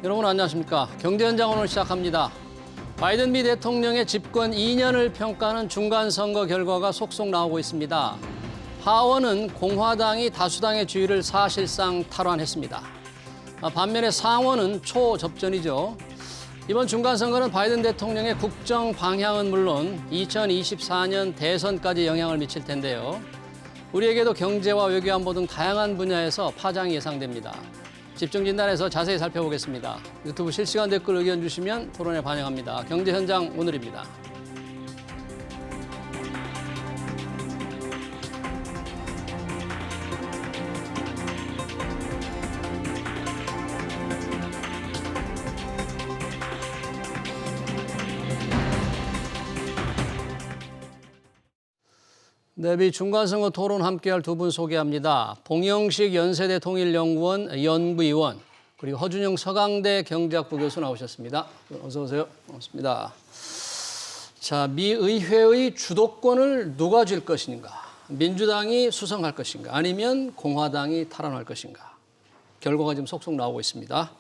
여러분 안녕하십니까? 경제현장 오늘 시작합니다. 바이든 미 대통령의 집권 2년을 평가하는 중간선거 결과가 속속 나오고 있습니다. 하원은 공화당이 다수당의 지위를 사실상 탈환했습니다. 반면에 상원은 초접전이죠. 이번 중간선거는 바이든 대통령의 국정 방향은 물론 2024년 대선까지 영향을 미칠 텐데요. 우리에게도 경제와 외교 안보 등 다양한 분야에서 파장이 예상됩니다. 집중진단에서 자세히 살펴보겠습니다. 유튜브 실시간 댓글 의견 주시면 토론에 반영합니다. 경제현장 오늘입니다. 미 중간선거 토론 함께할 두 분 소개합니다. 봉영식 연세대 통일연구원 연구위원 그리고 허준영 서강대 경제학부 교수 나오셨습니다. 어서 오세요. 반갑습니다. 자, 미 의회의 주도권을 누가 줄 것인가? 민주당이 수성할 것인가? 아니면 공화당이 탈환할 것인가? 결과가 지금 속속 나오고 있습니다.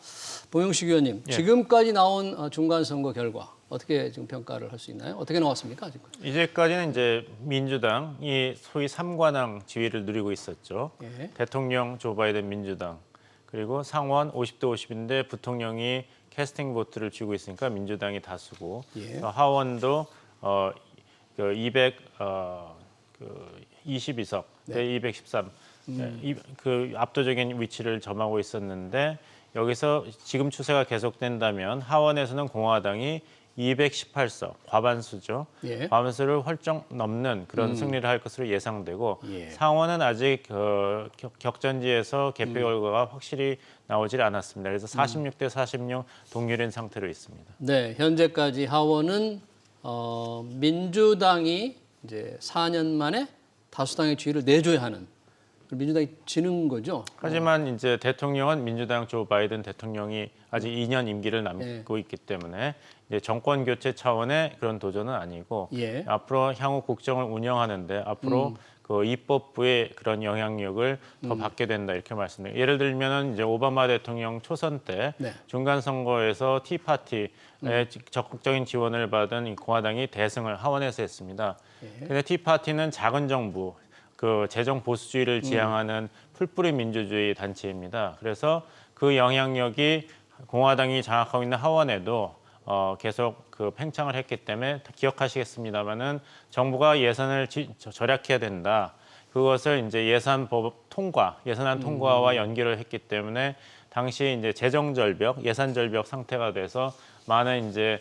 봉영식 의원님, 지금까지 나온 중간선거 결과 어떻게 지금 평가를 할 수 있나요? 어떻게 나왔습니까? 지금? 이제까지는 이제 민주당이 소위 3관왕 지위를 누리고 있었죠. 예. 대통령 조 바이든 민주당, 그리고 상원 50대 50인데 부통령이 캐스팅 보트를 쥐고 있으니까 민주당이 다수고, 예. 하원도 22석 대 213 그 압도적인 위치를 점하고 있었는데, 여기서 지금 추세가 계속된다면 하원에서는 공화당이 218석, 과반수죠. 예. 과반수를 훌쩍 넘는 그런 승리를 할 것으로 예상되고, 예. 상원은 아직 격전지에서 개표 결과가 확실히 나오질 않았습니다. 그래서 46대 46 동률인 상태로 있습니다. 네, 현재까지 하원은 민주당이 이제 4년 만에 다수당의 지위를 내줘야 하는, 민주당이 지는 거죠. 하지만 이제 대통령은 민주당 조 바이든 대통령이 아직 2년 임기를 남고 있기 때문에 이제 정권 교체 차원의 그런 도전은 아니고, 예. 앞으로 향후 국정을 운영하는데 앞으로 그 입법부의 그런 영향력을 더 받게 된다, 이렇게 말씀드립니다. 예를 들면은 이제 오바마 대통령 초선 때 네. 중간 선거에서 티파티의 적극적인 지원을 받은 이 공화당이 대승을 하원에서 했습니다. 근데 티파티는 작은 정부, 그 재정 보수주의를 지향하는 풀뿌리 민주주의 단체입니다. 그래서 그 영향력이 공화당이 장악하고 있는 하원에도 계속 그 팽창을 했기 때문에 기억하시겠습니다마는 정부가 예산을 절약해야 된다. 그것을 이제 예산법 통과, 예산안 통과와 연결을 했기 때문에 당시 이제 재정 절벽, 예산 절벽 상태가 돼서 많은 이제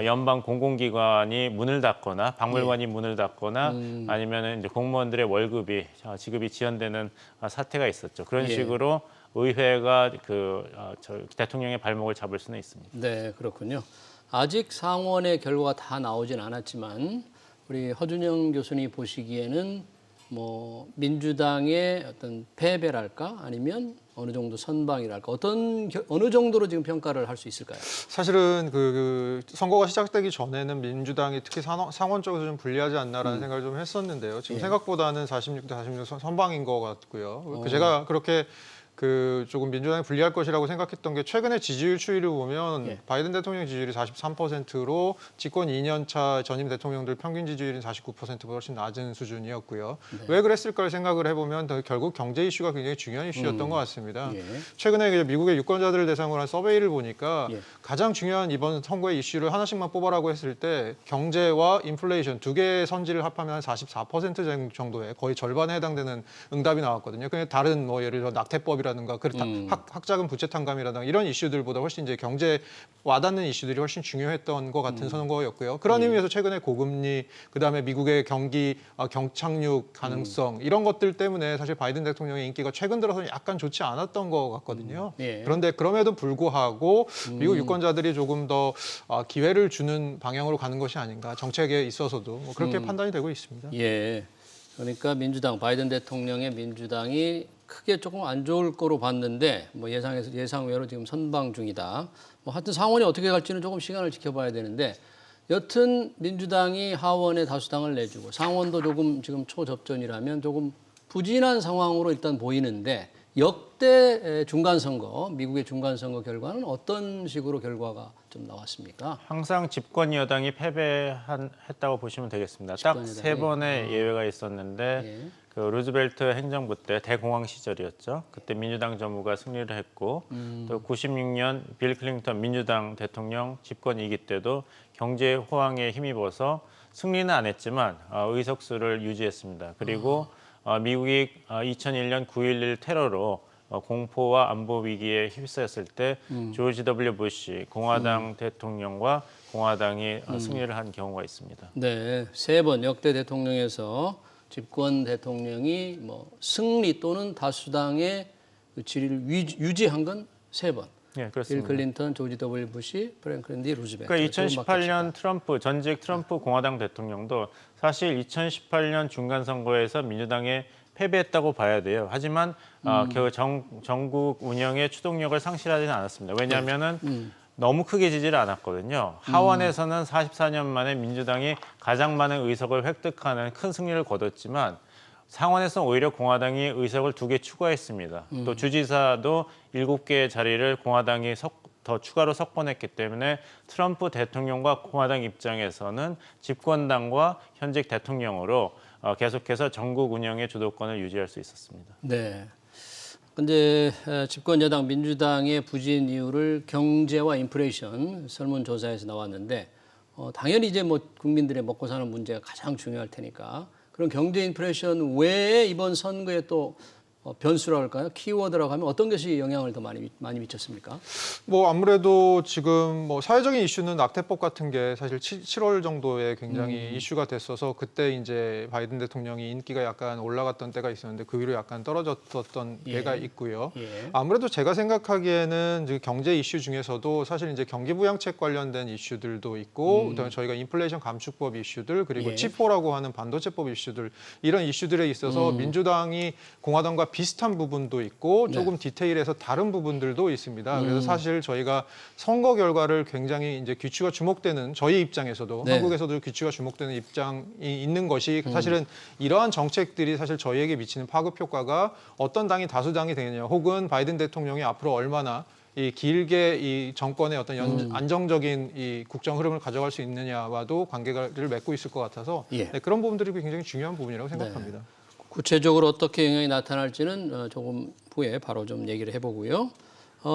연방 공공기관이 문을 닫거나 박물관이 문을 닫거나 아니면은 이제 공무원들의 월급이 지급이 지연되는 사태가 있었죠. 그런 식으로 의회가 대통령의 발목을 잡을 수는 있습니다. 네, 그렇군요. 아직 상원의 결과가 다 나오진 않았지만 우리 허준영 교수님 보시기에는 뭐 민주당의 어떤 패배랄까 아니면 어느 정도 선방이랄까 어느 정도로 지금 평가를 할 수 있을까요? 사실은 그 선거가 시작되기 전에는 민주당이 특히 상원 쪽에서 좀 불리하지 않나라는 생각을 좀 했었는데요. 지금 생각보다는 46대 46 선방인 것 같고요. 제가 그렇게 조금 민주당이 불리할 것이라고 생각했던 게, 최근에 지지율 추이를 보면 바이든 대통령 지지율이 43%로 집권 2년 차 전임 대통령들 평균 지지율은 49%보다 훨씬 낮은 수준이었고요. 왜 그랬을까를 생각을 해보면 결국 경제 이슈가 굉장히 중요한 이슈였던 것 같습니다. 최근에 미국의 유권자들을 대상으로 한 서베이를 보니까 가장 중요한 이번 선거의 이슈를 하나씩만 뽑아라고 했을 때 경제와 인플레이션 두 개의 선지를 합하면 한 44% 정도의 거의 절반에 해당되는 응답이 나왔거든요. 그냥 다른 뭐 예를 들어 낙태법이라든가 학자금 부채 탕감이라든가 이런 이슈들보다 훨씬 이제 경제 와닿는 이슈들이 훨씬 중요했던 것 같은 선거였고요. 그런 의미에서 최근에 고금리, 그다음에 미국의 경기 경착륙 가능성 이런 것들 때문에 사실 바이든 대통령의 인기가 최근 들어서는 약간 좋지 않았던 것 같거든요. 그런데 그럼에도 불구하고 미국 유권자들이 조금 더 기회를 주는 방향으로 가는 것이 아닌가, 정책에 있어서도 뭐 그렇게 판단이 되고 있습니다. 예. 그러니까 민주당, 바이든 대통령의 민주당이 크게 조금 안 좋을 거로 봤는데 뭐 예상외로 지금 선방 중이다. 뭐 하여튼 상원이 어떻게 갈지는 조금 시간을 지켜봐야 되는데, 여튼 민주당이 하원에 다수당을 내주고 상원도 조금 지금 초접전이라면 조금 부진한 상황으로 일단 보이는데, 역대 중간 선거, 미국의 중간 선거 결과는 어떤 식으로 결과가 좀 나왔습니까? 항상 집권 여당이 패배했다고 보시면 되겠습니다. 딱 집권 세 여당이? 번의 예외가 있었는데 예. 그 루즈벨트 행정부 때 대공황 시절이었죠. 그때 민주당 정부가 승리를 했고 또 96년 빌 클린턴 민주당 대통령 집권 2기 때도 경제 호황에 힘입어서 승리는 안 했지만 의석수를 유지했습니다. 그리고 미국이 2001년 9.11 테러로 공포와 안보 위기에 휩싸였을 때 조지 W. 부시 공화당 대통령과 공화당이 승리를 한 경우가 있습니다. 네, 세 번 역대 대통령에서 집권 대통령이 뭐 승리 또는 다수당의 그 지위를 유지한 건 세 번. 예, 빌 그렇습니다. 클린턴, 조지 W. 부시, 프랭클린 D. 루즈벨트. 그러니까 2018년 트럼프 전직 트럼프 공화당 대통령도 사실 2018년 중간 선거에서 민주당에 패배했다고 봐야 돼요. 하지만 전국 운영의 추동력을 상실하지는 않았습니다. 왜냐하면은 너무 크게 지지를 않았거든요. 하원에서는 44년 만에 민주당이 가장 많은 의석을 획득하는 큰 승리를 거뒀지만 상원에서는 오히려 공화당이 의석을 2개 추가했습니다. 또 주지사도 7개의 자리를 공화당이 더 추가로 석권했기 때문에 트럼프 대통령과 공화당 입장에서는 집권당과 현직 대통령으로 계속해서 전국 운영의 주도권을 유지할 수 있었습니다. 네. 근데 집권 여당 민주당의 부진 이유를 경제와 인플레이션 설문조사에서 나왔는데 당연히 이제 뭐 국민들의 먹고 사는 문제가 가장 중요할 테니까 그런 경제 인플레이션 외에 이번 선거에 또 변수라고 할까요? 키워드라고 하면 어떤 것이 영향을 더 많이 미쳤습니까? 뭐 아무래도 지금 뭐 사회적인 이슈는 낙태법 같은 게 사실 7월 정도에 굉장히 이슈가 됐어서 그때 이제 바이든 대통령이 인기가 약간 올라갔던 때가 있었는데 그 위로 약간 떨어졌던 때가 있고요. 예. 아무래도 제가 생각하기에는 이제 경제 이슈 중에서도 사실 이제 경기 부양책 관련된 이슈들도 있고 그다음에 저희가 인플레이션 감축법 이슈들 그리고 예. 치포라고 하는 반도체법 이슈들 이런 이슈들에 있어서 민주당이 공화당과 비슷한 부분도 있고 조금 디테일해서 다른 부분들도 있습니다. 그래서 사실 저희가 선거 결과를 굉장히 이제 귀추가 주목되는 저희 입장에서도 네. 한국에서도 귀추가 주목되는 입장이 있는 것이 사실은 이러한 정책들이 사실 저희에게 미치는 파급 효과가 어떤 당이 다수당이 되느냐 혹은 바이든 대통령이 앞으로 얼마나 이 길게 이 정권의 어떤 안정적인 이 국정 흐름을 가져갈 수 있느냐와도 관계를 맺고 있을 것 같아서 예. 네, 그런 부분들이 굉장히 중요한 부분이라고 생각합니다. 구체적으로 어떻게 영향이 나타날지는 조금 후에 바로 좀 얘기를 해보고요.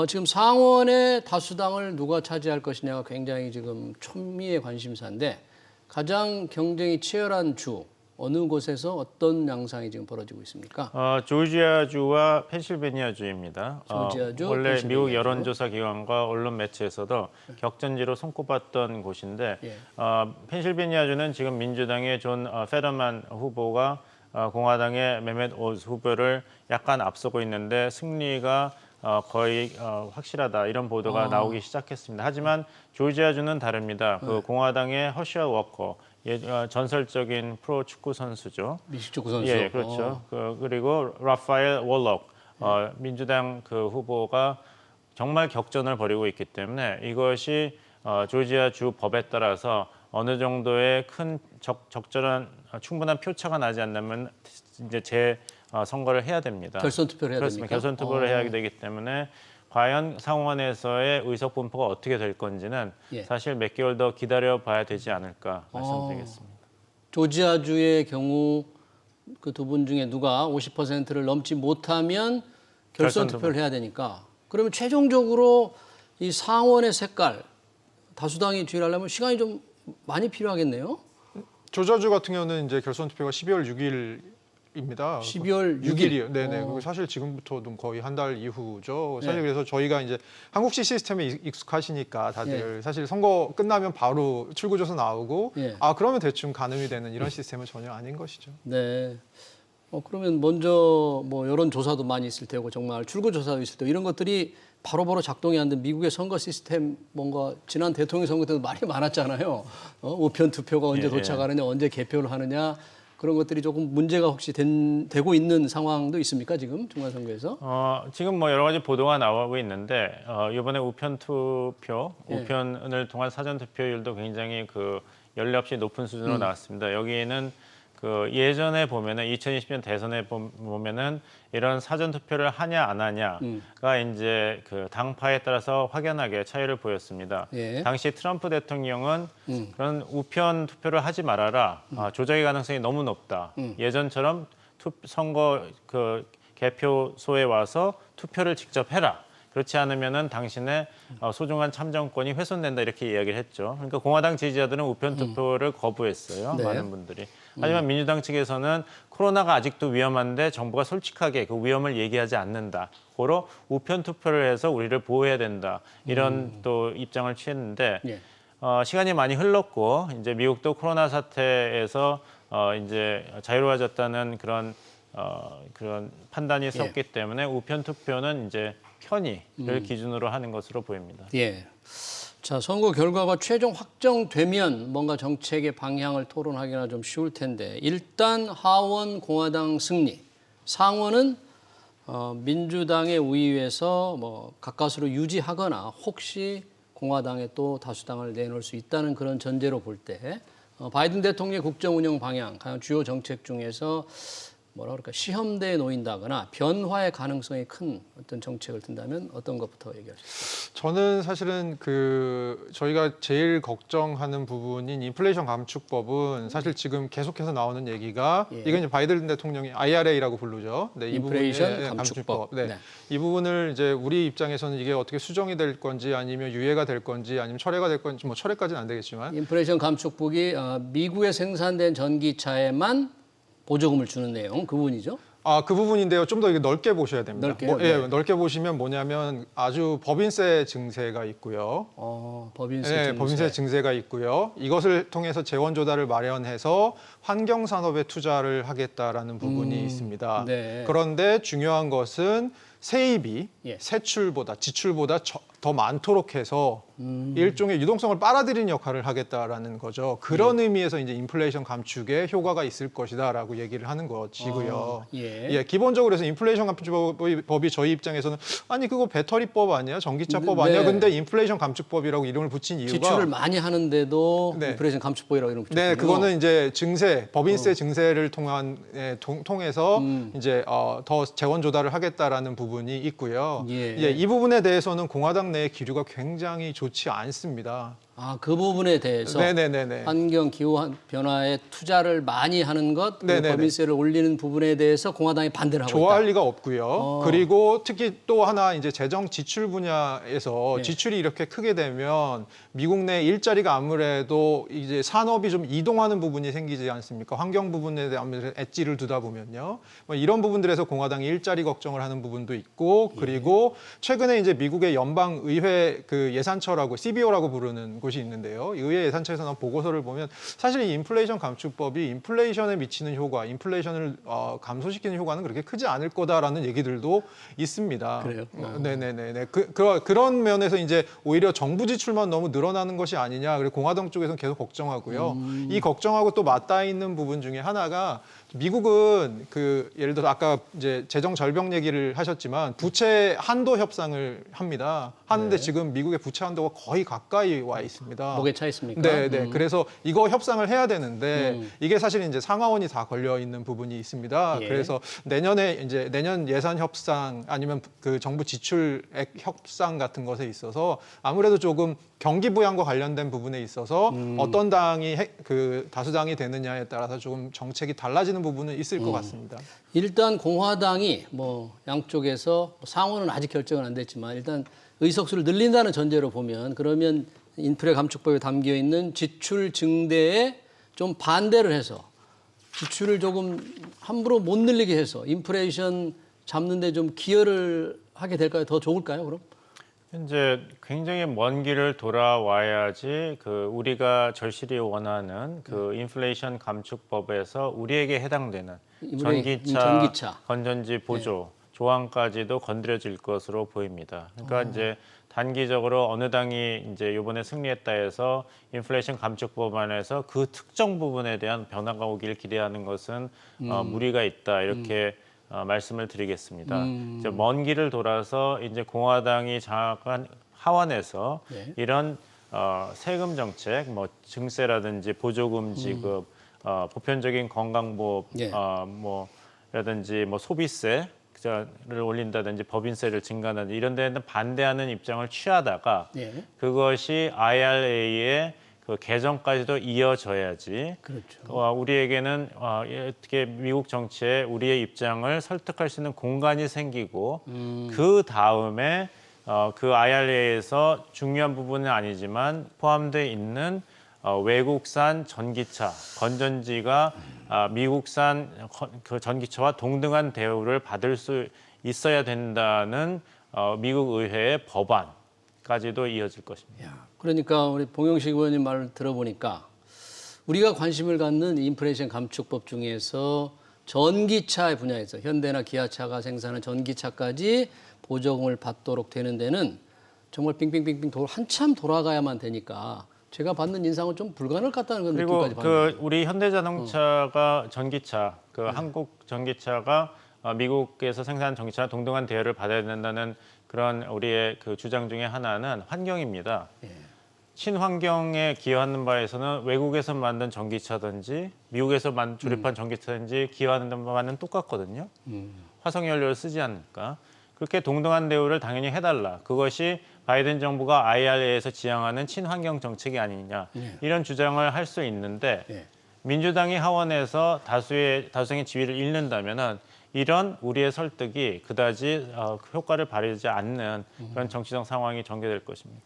지금 상원의 다수당을 누가 차지할 것이냐가 굉장히 지금 촌미의 관심사인데 가장 경쟁이 치열한 주 어느 곳에서 어떤 양상이 지금 벌어지고 있습니까? 조지아주와 펜실베니아주입니다. 조지아주, 원래 펜실베니아주. 미국 여론조사 기관과 언론 매체에서도 격전지로 손꼽았던 곳인데 예. 펜실베니아주는 지금 민주당의 존 페더만 후보가 공화당의 메멧 오즈 후보를 약간 앞서고 있는데 승리가 거의 확실하다 이런 보도가 나오기 시작했습니다. 하지만 조지아주는 다릅니다. 그 공화당의 허셜 워커 전설적인 프로 축구 선수죠. 미식축구 선수. 예, 그렇죠. 그리고 라파엘 월록 민주당 그 후보가 정말 격전을 벌이고 있기 때문에 이것이 조지아 주 법에 따라서 어느 정도의 큰 적절한 충분한 표차가 나지 않으면 이제 선거를 해야 됩니다. 결선 투표를 해야 그렇습니다. 됩니까? 결선 투표를 해야 되기 때문에 과연 상원에서의 의석 분포가 어떻게 될 건지는 예. 사실 몇 개월 더 기다려 봐야 되지 않을까 말씀드리겠습니다. 조지아주의 경우 그 두 분 중에 누가 50%를 넘지 못하면 결선 결선 투표를 해야 되니까 그러면 최종적으로 이 상원의 색깔 다수당이 주의하려면 시간이 좀 많이 필요하겠네요. 조지아주 같은 경우는 이제 결선 투표가 12월 6일입니다. 12월 6일이요. 네네. 그리고 사실 지금부터도 거의 한 달 이후죠. 사실 그래서 저희가 이제 한국식 시스템에 익숙하시니까 다들 사실 선거 끝나면 바로 출구조사 나오고 그러면 대충 가늠이 되는 이런 시스템은 전혀 아닌 것이죠. 네. 그러면 먼저 뭐 여론 조사도 많이 있을 테고 정말 출구 조사도 있을 테고 이런 것들이 바로바로 작동이 안 된 미국의 선거 시스템 뭔가 지난 대통령 선거 때도 말이 많았잖아요. 우편 투표가 언제 도착하느냐, 언제 개표를 하느냐 그런 것들이 조금 문제가 혹시 되고 있는 상황도 있습니까 지금 중간 선거에서? 지금 뭐 여러 가지 보도가 나오고 있는데 이번에 우편 투표, 우편을 통한 사전 투표율도 굉장히 그 연례 없이 높은 수준으로 나왔습니다. 여기에는 그 예전에 보면은 2020년 대선에 보면은 이런 사전 투표를 하냐 안 하냐가 이제 그 당파에 따라서 확연하게 차이를 보였습니다. 예. 당시 트럼프 대통령은 그런 우편 투표를 하지 말아라. 조작의 가능성이 너무 높다. 예전처럼 선거 그 개표소에 와서 투표를 직접 해라. 그렇지 않으면은 당신의 소중한 참정권이 훼손된다 이렇게 이야기를 했죠. 그러니까 공화당 지지자들은 우편 투표를 거부했어요. 네. 많은 분들이. 하지만 민주당 측에서는 코로나가 아직도 위험한데 정부가 솔직하게 그 위험을 얘기하지 않는다. 고로 우편 투표를 해서 우리를 보호해야 된다. 이런 또 입장을 취했는데 예. 시간이 많이 흘렀고 이제 미국도 코로나 사태에서 이제 자유로워졌다는 그런 판단이 섰기 때문에 우편 투표는 이제 편의를 기준으로 하는 것으로 보입니다. 예. 자, 선거 결과가 최종 확정되면 뭔가 정책의 방향을 토론하기나 좀 쉬울 텐데 일단 하원 공화당 승리, 상원은 민주당의 우위에서 뭐 가까스로 유지하거나 혹시 공화당에 또 다수당을 내놓을 수 있다는 그런 전제로 볼 때 바이든 대통령의 국정 운영 방향, 가장 주요 정책 중에서 뭐라 그럴까 시험대에 놓인다거나 변화의 가능성이 큰 어떤 정책을 든다면 어떤 것부터 얘기하실까요? 저는 사실은 저희가 제일 걱정하는 부분인 인플레이션 감축법은 사실 지금 계속해서 나오는 얘기가 예. 이건 이제 바이든 대통령이 IRA라고 부르죠. 네, 인플레이션 감축법. 네. 네. 이 부분을 이제 우리 입장에서는 이게 어떻게 수정이 될 건지 아니면 유예가 될 건지 아니면 철회가 될 건지 뭐 철회까지는 안 되겠지만 인플레이션 감축법이 미국에 생산된 전기차에만 보조금을 주는 내용 그 부분이죠. 그 부분인데요. 좀 더 넓게 보셔야 됩니다. 넓게요? 예, 네. 넓게 보시면 뭐냐면 아주 법인세 증세가 있고요. 법인세 네, 증세. 법인세 증세가 있고요. 이것을 통해서 재원 조달을 마련해서 환경 산업에 투자를 하겠다라는 부분이 있습니다. 네. 그런데 중요한 것은 세입이 예. 지출보다 더 많도록 해서 일종의 유동성을 빨아들이는 역할을 하겠다라는 거죠. 그런 의미에서 이제 인플레이션 감축에 효과가 있을 것이다라고 얘기를 하는 것이고요. 예. 기본적으로 해서 인플레이션 감축법이 저희 입장에서는 아니 그거 배터리법 아니야, 전기차법 네. 아니야. 근데 인플레이션 감축법이라고 이름을 붙인 이유가 지출을 많이 하는데도 네. 인플레이션 감축법이라고 이름 붙였군요. 네, 그거는 이제 법인세 증세를 통해서 이제 더 재원 조달을 하겠다라는 부분이 있고요. 예. 이 부분에 대해서는 공화당 내의 기류가 굉장히 좋지 않습니다. 그 부분에 대해서 네네네네. 환경 기후 변화에 투자를 많이 하는 것, 그리고 네네네. 법인세를 올리는 부분에 대해서 공화당이 반대를 하고 좋아할 있다. 리가 없고요. 그리고 특히 또 하나 이제 재정 지출 분야에서 지출이 이렇게 크게 되면 미국 내 일자리가 아무래도 이제 산업이 좀 이동하는 부분이 생기지 않습니까? 환경 부분에 대한 엣지를 두다 보면요. 뭐 이런 부분들에서 공화당이 일자리 걱정을 하는 부분도 있고 그리고 최근에 이제 미국의 연방 의회 그 예산처라고 CBO라고 부르는 곳이 있는데요. 이 의회 예산처에서 나온 보고서를 보면 사실 이 인플레이션 감축법이 인플레이션에 미치는 효과, 인플레이션을 감소시키는 효과는 그렇게 크지 않을 거다라는 얘기들도 있습니다. 그래요? 네네네. 그런 면에서 이제 오히려 정부 지출만 너무 늘어나는 것이 아니냐. 그리고 공화당 쪽에서는 계속 걱정하고요. 이 걱정하고 또 맞닿아 있는 부분 중에 하나가 미국은 예를 들어서 아까 이제 재정 절벽 얘기를 하셨지만 부채 한도 협상을 합니다. 하는데 지금 미국의 부채 한도가 거의 가까이 와 있습니다. 목에 차 있습니까? 네. 그래서 이거 협상을 해야 되는데 이게 사실 이제 상하원이 다 걸려 있는 부분이 있습니다. 예. 그래서 내년 예산 협상 아니면 그 정부 지출액 협상 같은 것에 있어서 아무래도 조금 경기 부양과 관련된 부분에 있어서 어떤 당이 다수당이 되느냐에 따라서 조금 정책이 달라지는 부분은 있을 것 같습니다. 일단 공화당이 뭐 양쪽에서 상원은 아직 결정은 안 됐지만 일단 의석수를 늘린다는 전제로 보면 그러면 인플레 감축법에 담겨 있는 지출 증대에 좀 반대를 해서 지출을 조금 함부로 못 늘리게 해서 인플레이션 잡는 데 좀 기여를 하게 될까요? 더 좋을까요, 그럼? 이제 굉장히 먼 길을 돌아와야지 우리가 절실히 원하는 인플레이션 감축법에서 우리에게 해당되는 전기차, 건전지 보조 조항까지도 건드려질 것으로 보입니다. 그러니까 이제 단기적으로 어느 당이 이제 이번에 승리했다 해서 인플레이션 감축법 안에서 그 특정 부분에 대한 변화가 오길 기대하는 것은 무리가 있다 이렇게 말씀을 드리겠습니다. 이제 먼 길을 돌아서 이제 공화당이 장악한 하원에서 이런 세금 정책, 뭐 증세라든지 보조금 지급, 보편적인 건강보험 예. 라든지 뭐 소비세를 올린다든지 법인세를 증가하는 이런 데는 반대하는 입장을 취하다가 예. 그것이 IRA의 그 개정까지도 이어져야지. 그렇죠. 우리에게는 어떻게 미국 정치에 우리의 입장을 설득할 수 있는 공간이 생기고 그 다음에 그 IRA에서 중요한 부분은 아니지만 포함되어 있는 외국산 전기차, 건전지가 미국산 그 전기차와 동등한 대우를 받을 수 있어야 된다는 미국 의회의 법안까지도 이어질 것입니다. 야, 그러니까 우리 봉영식 의원님 말을 들어보니까 우리가 관심을 갖는 인플레이션 감축법 중에서 전기차 분야에서 현대나 기아차가 생산하는 전기차까지 보조금을 받도록 되는 데는 정말 빙빙빙빙 한참 돌아가야만 되니까 제가 받는 인상은 좀 불가능할 것 같다는 건 그리고 느낌까지 받네요. 우리 현대자동차가 전기차, 한국 전기차가 미국에서 생산한 전기차와 동등한 대우를 받아야 된다는 그런 우리의 그 주장 중에 하나는 환경입니다. 예. 친환경에 기여하는 바에서는 외국에서 만든 전기차든지 미국에서 조립한 전기차든지 기여하는 바는 똑같거든요. 화석연료를 쓰지 않으니까. 그렇게 동등한 대우를 당연히 해달라. 그것이 바이든 정부가 IRA에서 지향하는 친환경 정책이 아니냐. 이런 주장을 할 수 있는데 예. 민주당이 하원에서 다수의 지위를 잃는다면은 이런 우리의 설득이 그다지 효과를 발휘하지 않는 그런 정치적 상황이 전개될 것입니다.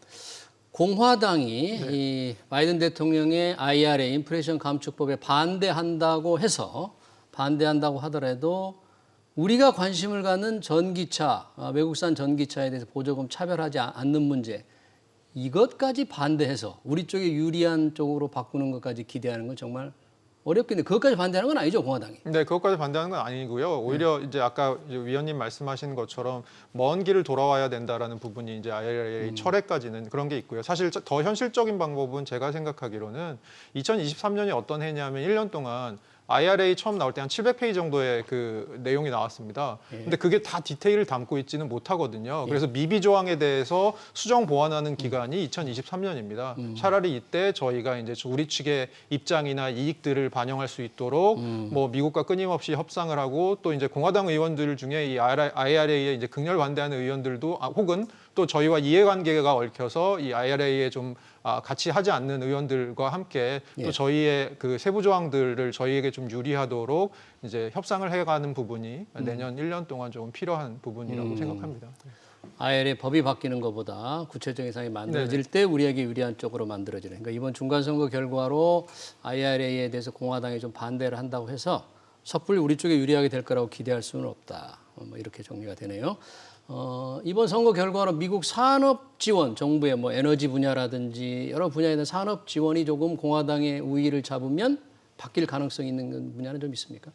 공화당이 이 바이든 대통령의 IRA 인플레이션 감축법에 반대한다고 하더라도 우리가 관심을 갖는 전기차, 외국산 전기차에 대해서 보조금 차별하지 않는 문제 이것까지 반대해서 우리 쪽에 유리한 쪽으로 바꾸는 것까지 기대하는 건 정말 어렵겠네요. 그것까지 반대하는 건 아니죠, 공화당이. 네, 그것까지 반대하는 건 아니고요. 오히려 이제 아까 위원님 말씀하신 것처럼 먼 길을 돌아와야 된다라는 부분이 이제 IRA 철회까지는 그런 게 있고요. 사실 더 현실적인 방법은 제가 생각하기로는 2023년이 어떤 해냐면 1년 동안 IRA 처음 나올 때 한 700페이지 정도의 그 내용이 나왔습니다. 근데 그게 다 디테일을 담고 있지는 못하거든요. 그래서 미비 조항에 대해서 수정 보완하는 기간이 2023년입니다. 차라리 이때 저희가 이제 우리 측의 입장이나 이익들을 반영할 수 있도록 뭐 미국과 끊임없이 협상을 하고 또 이제 공화당 의원들 중에 이 IRA에 이제 극렬 반대하는 의원들도 혹은 또 저희와 이해관계가 얽혀서 이 IRA에 좀 같이 하지 않는 의원들과 함께 또 저희의 그 세부 조항들을 저희에게 좀 유리하도록 이제 협상을 해가는 부분이 내년 1년 동안 조금 필요한 부분이라고 생각합니다. IRA 법이 바뀌는 것보다 구체적인 상황이 만들어질 때 우리에게 유리한 쪽으로 만들어지는. 그러니까 이번 중간선거 결과로 IRA에 대해서 공화당이 좀 반대를 한다고 해서 섣불리 우리 쪽에 유리하게 될 거라고 기대할 수는 없다. 뭐 이렇게 정리가 되네요. 이번 선거 결과로 미국 산업 지원, 정부의 뭐 에너지 분야라든지 여러 분야에 대한 산업 지원이 조금 공화당의 우위를 잡으면 바뀔 가능성이 있는 분야는 좀 있습니까?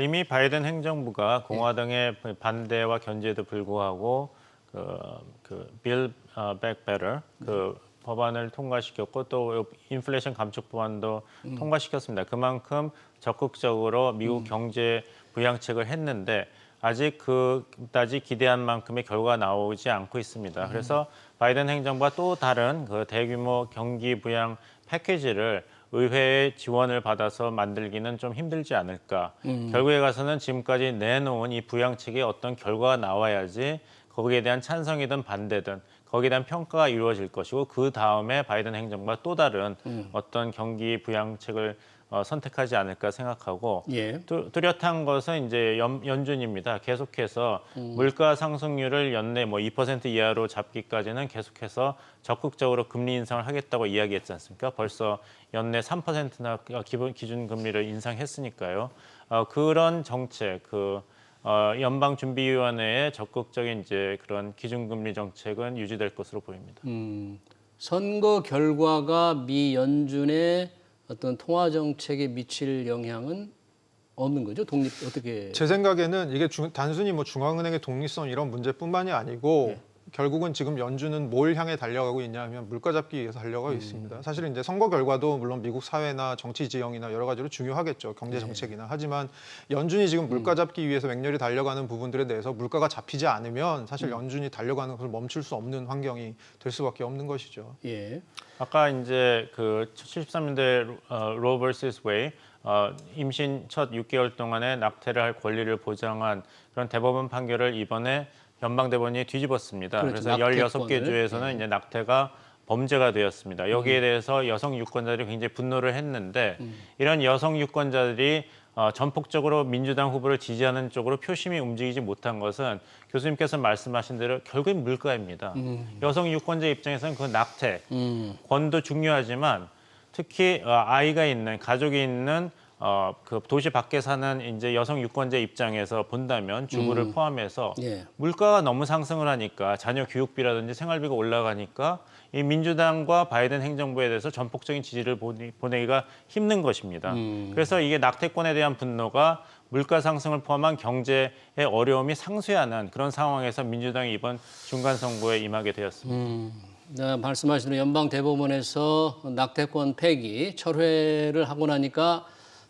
이미 바이든 행정부가 공화당의 반대와 견제에도 불구하고 빌 백 베터 그 법안을 통과시켰고 또 인플레이션 감축 법안도 통과시켰습니다. 그만큼 적극적으로 미국 경제 부양책을 했는데 아직 그다지 기대한 만큼의 결과가 나오지 않고 있습니다. 그래서 바이든 행정부가 또 다른 그 대규모 경기 부양 패키지를 의회의 지원을 받아서 만들기는 좀 힘들지 않을까. 결국에 가서는 지금까지 내놓은 이 부양책에 어떤 결과가 나와야지 거기에 대한 찬성이든 반대든 거기에 대한 평가가 이루어질 것이고 그 다음에 바이든 행정부가 또 다른 어떤 경기 부양책을 선택하지 않을까 생각하고 뚜렷한 것은 이제 연준입니다. 계속해서 물가 상승률을 연내 2% 이하로 잡기까지는 계속해서 적극적으로 금리 인상을 하겠다고 이야기했지 않습니까? 벌써 연내 3%나 기준 금리를 인상했으니까요. 그런 정책, 연방준비위원회의 적극적인 이제 그런 기준금리 정책은 유지될 것으로 보입니다. 선거 결과가 미 연준의 어떤 통화 정책에 미칠 영향은 없는 거죠? 어떻게? 제 생각에는 이게 단순히 뭐 중앙은행의 독립성 이런 문제뿐만이 아니고 결국은 지금 연준은 뭘 향해 달려가고 있냐 하면 물가 잡기 위해서 달려가고 있습니다. 사실은 이제 선거 결과도 물론 미국 사회나 정치 지형이나 여러 가지로 중요하겠죠. 경제 정책이나. 하지만 연준이 지금 물가 잡기 위해서 맹렬히 달려가는 부분들에 대해서 물가가 잡히지 않으면 사실 연준이 달려가는 것을 멈출 수 없는 환경이 될 수밖에 없는 것이죠. 예. 아까 이제 그 73년대 로 vs 웨이 임신 첫 6개월 동안에 낙태를 할 권리를 보장한 그런 대법원 판결을 이번에 연방대법원이 뒤집었습니다. 그렇죠. 그래서 낙태권을. 16개 주에서는 이제 낙태가 범죄가 되었습니다. 여기에 대해서 여성 유권자들이 굉장히 분노를 했는데 이런 여성 유권자들이 전폭적으로 민주당 후보를 지지하는 쪽으로 표심이 움직이지 못한 것은 교수님께서 말씀하신 대로 결국엔 물가입니다. 여성 유권자 입장에서는 그 낙태, 권도 중요하지만 특히 아이가 있는 가족이 있는 그 도시 밖에 사는 이제 여성 유권자 입장에서 본다면 주부를 포함해서 예. 물가가 너무 상승을 하니까 자녀 교육비라든지 생활비가 올라가니까 이 민주당과 바이든 행정부에 대해서 전폭적인 지지를 보내기가 힘든 것입니다. 그래서 이게 낙태권에 대한 분노가 물가 상승을 포함한 경제의 어려움이 상쇄하는 그런 상황에서 민주당이 이번 중간 선거에 임하게 되었습니다. 네, 말씀하신 대로 연방 대법원에서 낙태권 폐기 철회를 하고 나니까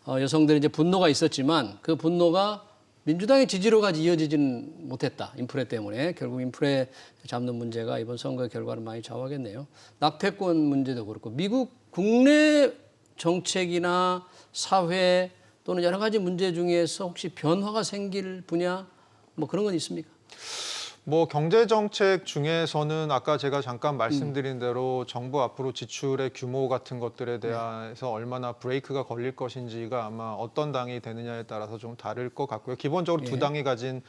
여성들이 이제 분노가 있었지만 그 분노가 민주당의 지지로까지 이어지지는 못했다. 인플레 때문에 결국 인플레 잡는 문제가 이번 선거 결과를 많이 좌우하겠네요. 낙태권 문제도 그렇고 미국 국내 정책이나 사회 또는 여러 가지 문제 중에서 혹시 변화가 생길 분야 뭐 그런 건 있습니까? 뭐 경제 정책 중에서는 아까 제가 잠깐 말씀드린 대로 정부 앞으로 지출의 규모 같은 것들에 대해서 얼마나 브레이크가 걸릴 것인지가 아마 어떤 당이 되느냐에 따라서 좀 다를 것 같고요. 기본적으로 두 당이 가진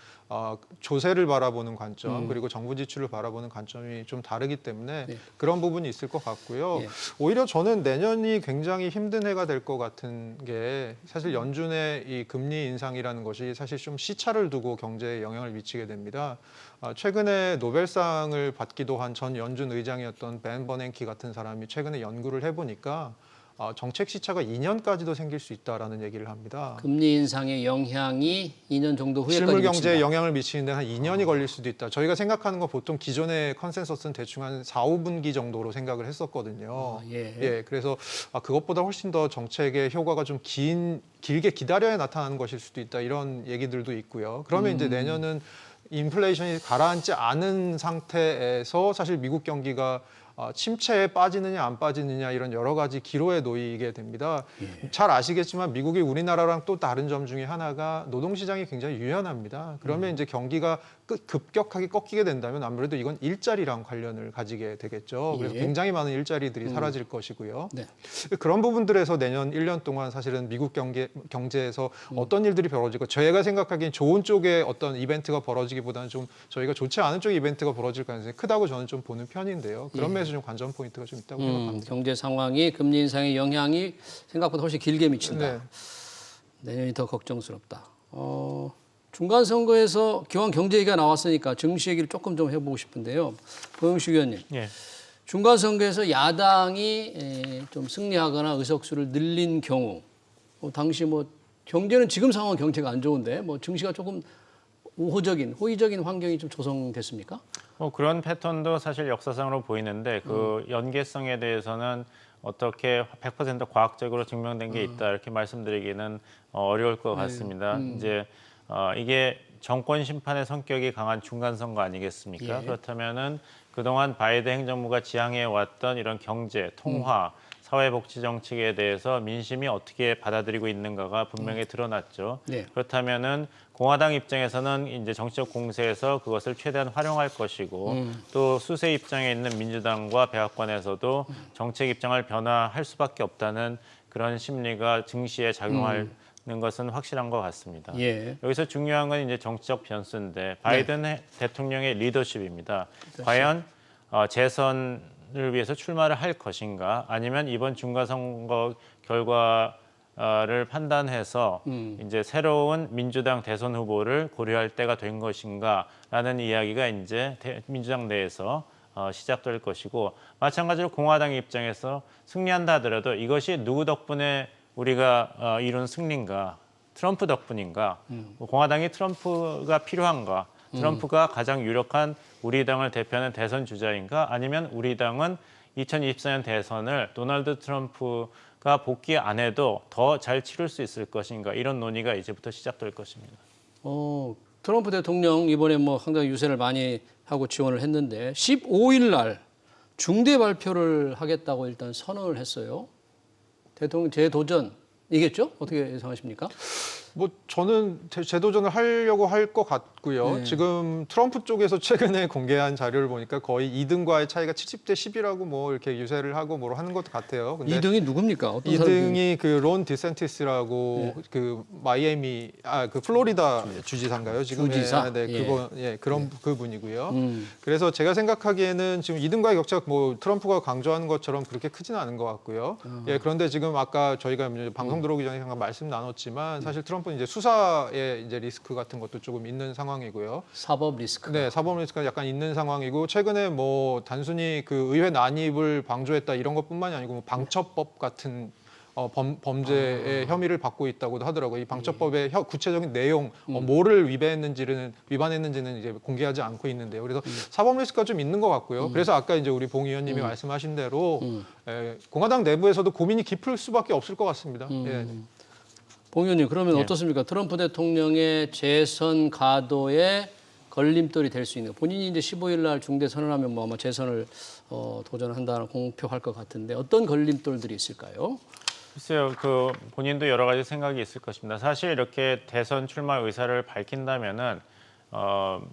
조세를 바라보는 관점 그리고 정부 지출을 바라보는 관점이 좀 다르기 때문에 그런 부분이 있을 것 같고요. 오히려 저는 내년이 굉장히 힘든 해가 될 것 같은 게 사실 연준의 이 금리 인상이라는 것이 사실 좀 시차를 두고 경제에 영향을 미치게 됩니다. 최근에 노벨상을 받기도 한 전 연준 의장이었던 벤 버냉키 같은 사람이 최근에 연구를 해보니까 정책 시차가 2년까지도 생길 수 있다라는 얘기를 합니다. 금리 인상의 영향이 2년 정도 후에까지 실물 경제에 미친다. 영향을 미치는데 한 2년이 걸릴 수도 있다. 저희가 생각하는 건 보통 기존의 컨센서스는 대충 한 4, 5분기 정도로 생각을 했었거든요. 예. 그래서 그것보다 훨씬 더 정책의 효과가 좀 길게 기다려야 나타나는 것일 수도 있다. 이런 얘기들도 있고요. 그러면 이제 내년은 인플레이션이 가라앉지 않은 상태에서 사실 미국 경기가 침체에 빠지느냐 안 빠지느냐 이런 여러 가지 기로에 놓이게 됩니다. 잘 아시겠지만 미국이 우리나라랑 또 다른 점 중에 하나가 노동시장이 굉장히 유연합니다. 그러면 이제 경기가 급격하게 꺾이게 된다면 아무래도 이건 일자리랑 관련을 가지게 되겠죠. 그래서 굉장히 많은 일자리들이 사라질 것이고요. 네. 그런 부분들에서 내년 1년 동안 사실은 미국 경제에서 어떤 일들이 벌어지고 저희가 생각하기엔 좋은 쪽에 어떤 이벤트가 벌어지기보다는 좀 저희가 좋지 않은 쪽의 이벤트가 벌어질 가능성이 크다고 저는 좀 보는 편인데요. 그런 면에서 좀 관전 포인트가 좀 있다고 생각합니다. 경제 상황이 금리 인상의 영향이 생각보다 훨씬 길게 미친다. 네. 내년이 더 걱정스럽다. 중간 선거에서 기왕 경제 얘기가 나왔으니까 증시 얘기를 조금 좀 해보고 싶은데요. 고영식 의원님, 예. 중간 선거에서 야당이 좀 승리하거나 의석수를 늘린 경우, 당시 뭐 경제는 지금 상황 경제가 안 좋은데 뭐 증시가 조금 호의적인 환경이 좀 조성됐습니까? 그런 패턴도 사실 역사상으로 보이는데 그 연계성에 대해서는 어떻게 100% 과학적으로 증명된 게 있다 이렇게 말씀드리기는 어려울 것 같습니다. 이제 이게 정권 심판의 성격이 강한 중간 선거 아니겠습니까? 그렇다면은 그동안 바이든 행정부가 지향해 왔던 이런 경제, 통화, 사회복지 정책에 대해서 민심이 어떻게 받아들이고 있는가가 분명히 드러났죠. 그렇다면은 공화당 입장에서는 이제 정치적 공세에서 그것을 최대한 활용할 것이고 또 수세 입장에 있는 민주당과 백악관에서도 정책 입장을 변화할 수밖에 없다는 그런 심리가 증시에 작용할 것은 확실한 것 같습니다. 여기서 중요한 건 이제 정치적 변수인데 바이든 대통령의 리더십입니다. 과연 재선을 위해서 출마를 할 것인가 아니면 이번 중간선거 결과를 판단해서 이제 새로운 민주당 대선 후보를 고려할 때가 된 것인가라는 이야기가 이제 민주당 내에서 시작될 것이고 마찬가지로 공화당 입장에서 승리한다 하더라도 이것이 누구 덕분에 우리가 이룬 승리인가 트럼프 덕분인가 공화당이 트럼프가 필요한가 트럼프가 가장 유력한 우리 당을 대표하는 대선 주자인가 아니면 우리 당은 2024년 대선을 도널드 트럼프가 복귀 안 해도 더 잘 치를 수 있을 것인가 이런 논의가 이제부터 시작될 것입니다. 트럼프 대통령 이번에 뭐 상당히 유세를 많이 하고 지원을 했는데 15일 날 중대 발표를 하겠다고 일단 선언을 했어요. 대통령 재도전이겠죠? 어떻게 예상하십니까? 뭐 저는 재도전을 하려고 할 것 같고요. 네. 지금 트럼프 쪽에서 최근에 공개한 자료를 보니까 거의 2등과의 차이가 70대 10이라고 뭐 이렇게 유세를 하고 뭐 하는 것 같아요. 근데 2등이 누굽니까? 어떤 사람들이? 2등이 그 론 디센티스라고 그 마이애미 그 플로리다 주지사인가요? 지금 주지사? 네, 예. 그거 그런 그분이고요. 음. 그래서 제가 생각하기에는 지금 2등과의 격차가 뭐 트럼프가 강조하는 것처럼 그렇게 크지는 않은 것 같고요. 예, 그런데 지금 아까 저희가 방송 들어오기 전에 잠깐 말씀 나눴지만 사실 트럼프는 이제 수사에 이제 리스크 같은 것도 조금 있는 상황이고요. 사법 리스크. 네, 사법 리스크가 약간 있는 상황이고 최근에 뭐 단순히 그 의회 난입을 방조했다 이런 것뿐만이 아니고 뭐 방첩법 같은 범죄의 혐의를 받고 있다고도 하더라고요. 이 방첩법의 구체적인 내용, 뭐를 위반했는지는 이제 공개하지 않고 있는데요. 그래서 사법 리스크가 좀 있는 것 같고요. 그래서 아까 이제 우리 봉 의원님이 말씀하신 대로 공화당 내부에서도 고민이 깊을 수밖에 없을 것 같습니다. 예. 봉 의원님 그러면 예. 어떻습니까? 트럼프 대통령의 재선 가도에 걸림돌이 될 수 있는 본인이 이제 15일 날 중대 선언하면 뭐 아마 재선을 도전한다는 공표할 것 같은데 어떤 걸림돌들이 있을까요? 글쎄요, 그 본인도 여러 가지 생각이 있을 것입니다. 사실 이렇게 대선 출마 의사를 밝힌다면은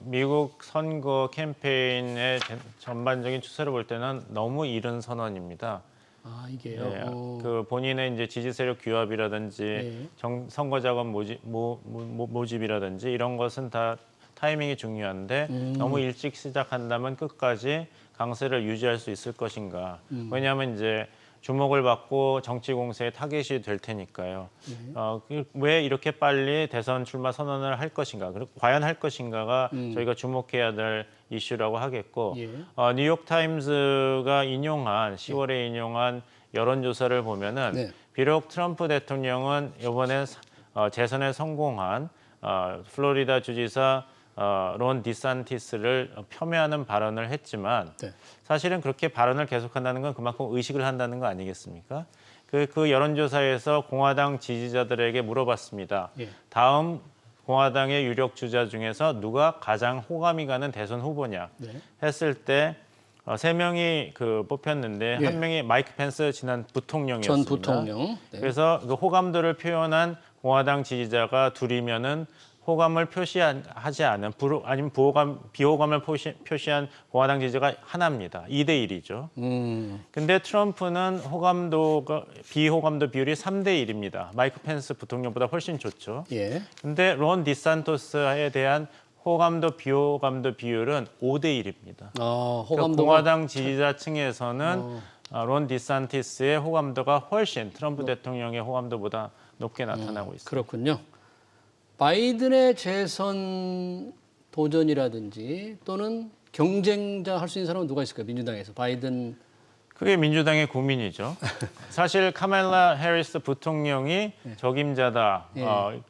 미국 선거 캠페인의 전반적인 추세를 볼 때는 너무 이른 선언입니다. 아 이게요. 네, 그 본인의 이제 지지 세력 규합이라든지 네. 선거 자금 모집이라든지 이런 것은 다 타이밍이 중요한데 너무 일찍 시작한다면 끝까지 강세를 유지할 수 있을 것인가? 왜냐하면 이제 주목을 받고 정치 공세에 타겟이 될 테니까요. 왜 이렇게 빨리 대선 출마 선언을 할 것인가? 그리고 과연 할 것인가가 저희가 주목해야 될 이슈라고 하겠고 예. 뉴욕 타임즈가 인용한 10월에 인용한 여론조사를 보면은 네. 비록 트럼프 대통령은 이번에 재선에 성공한 플로리다 주지사 론 디산티스를 폄훼하는 발언을 했지만 네. 사실은 그렇게 발언을 계속한다는 건 그만큼 의식을 한다는 거 아니겠습니까? 그 여론조사에서 공화당 지지자들에게 물어봤습니다. 예. 다음 공화당의 유력 주자 중에서 누가 가장 호감이 가는 대선 후보냐 네. 했을 했을 때 3명이 뽑혔는데 예. 한 명이 마이크 펜스 지난 부통령이었습니다. 전 부통령. 네. 그래서 그 호감도를 표현한 공화당 지지자가 둘이면은 호감을 표시하지 않은 아니면 비호감을 표시한 공화당 지지자가 하나입니다. 2대 1이죠. 근데 트럼프는 비호감도 비율이 3대 1입니다. 마이크 펜스 부통령보다 훨씬 좋죠. 예. 근데 론 디산토스에 대한 호감도 비호감도 비율은 5대 1입니다. 호감도가 그러니까 공화당 지지자층에서는 론 디산티스의 호감도가 훨씬 트럼프 대통령의 호감도보다 높게 나타나고 있습니다. 그렇군요. 바이든의 재선 도전이라든지 또는 경쟁자 할 수 있는 사람은 누가 있을까요? 민주당에서 바이든. 그게 민주당의 고민이죠. 사실 카멜라 해리스 부통령이 적임자다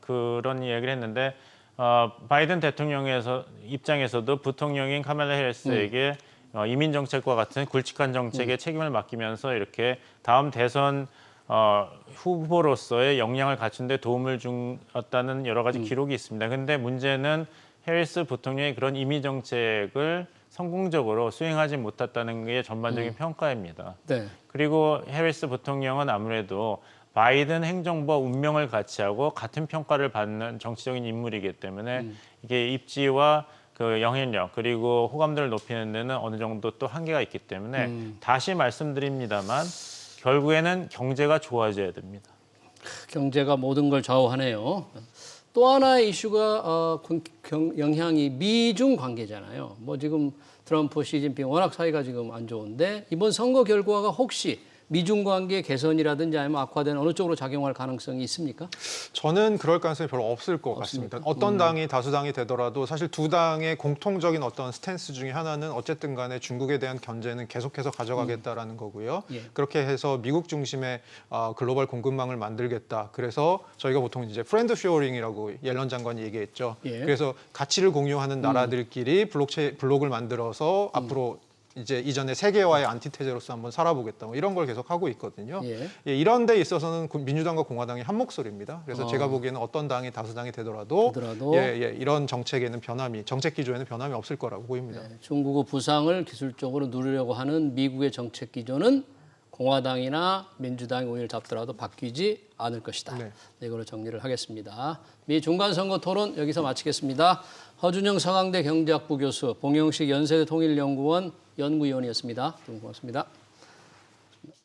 그런 얘기를 했는데 바이든 대통령에서 입장에서도 부통령인 카멜라 해리스에게 이민 정책과 같은 굵직한 정책에 책임을 맡기면서 이렇게 다음 대선 후보로서의 역량을 갖춘 데 도움을 줬다는 여러 가지 기록이 있습니다. 그런데 문제는 해리스 부통령이 그런 이민 정책을 성공적으로 수행하지 못했다는 게 전반적인 평가입니다. 네. 그리고 해리스 부통령은 아무래도 바이든 행정부와 운명을 같이 하고 같은 평가를 받는 정치적인 인물이기 때문에 이게 입지와 그 영향력 그리고 호감도를 높이는 데는 어느 정도 또 한계가 있기 때문에 다시 말씀드립니다만 결국에는 경제가 좋아져야 됩니다. 경제가 모든 걸 좌우하네요. 또 하나의 이슈가 영향이 미중 관계잖아요. 뭐 지금 트럼프, 시진핑 워낙 사이가 지금 안 좋은데 이번 선거 결과가 혹시 미중 관계 개선이라든지 아니면 악화된 어느 쪽으로 작용할 가능성이 있습니까? 저는 그럴 가능성이 별로 없을 것 같습니다. 어떤 당이 다수당이 되더라도 사실 두 당의 공통적인 어떤 스탠스 중에 하나는 어쨌든 간에 중국에 대한 견제는 계속해서 가져가겠다라는 거고요. 예. 그렇게 해서 미국 중심의 글로벌 공급망을 만들겠다. 그래서 저희가 보통 이제 프렌드 쇼어링이라고 옐런 장관이 얘기했죠. 예. 그래서 가치를 공유하는 나라들끼리 블록을 만들어서 앞으로 이제 이전에 세계화의 안티테제로서 한번 살아보겠다. 뭐 이런 걸 계속 하고 있거든요. 예. 예, 이런 데 있어서는 민주당과 공화당이 한 목소리입니다. 그래서 제가 보기에는 어떤 당이 다수당이 되더라도 이런 정책 기조에는 변함이 없을 거라고 보입니다. 네, 중국의 부상을 기술적으로 누리려고 하는 미국의 정책 기조는 공화당이나 민주당이 오히려 잡더라도 바뀌지 않을 것이다. 네. 이걸로 정리를 하겠습니다. 미 중간선거 토론 여기서 마치겠습니다. 허준영 서강대 경제학부 교수, 봉영식 연세대 통일연구원 연구위원이었습니다. 두 분 고맙습니다.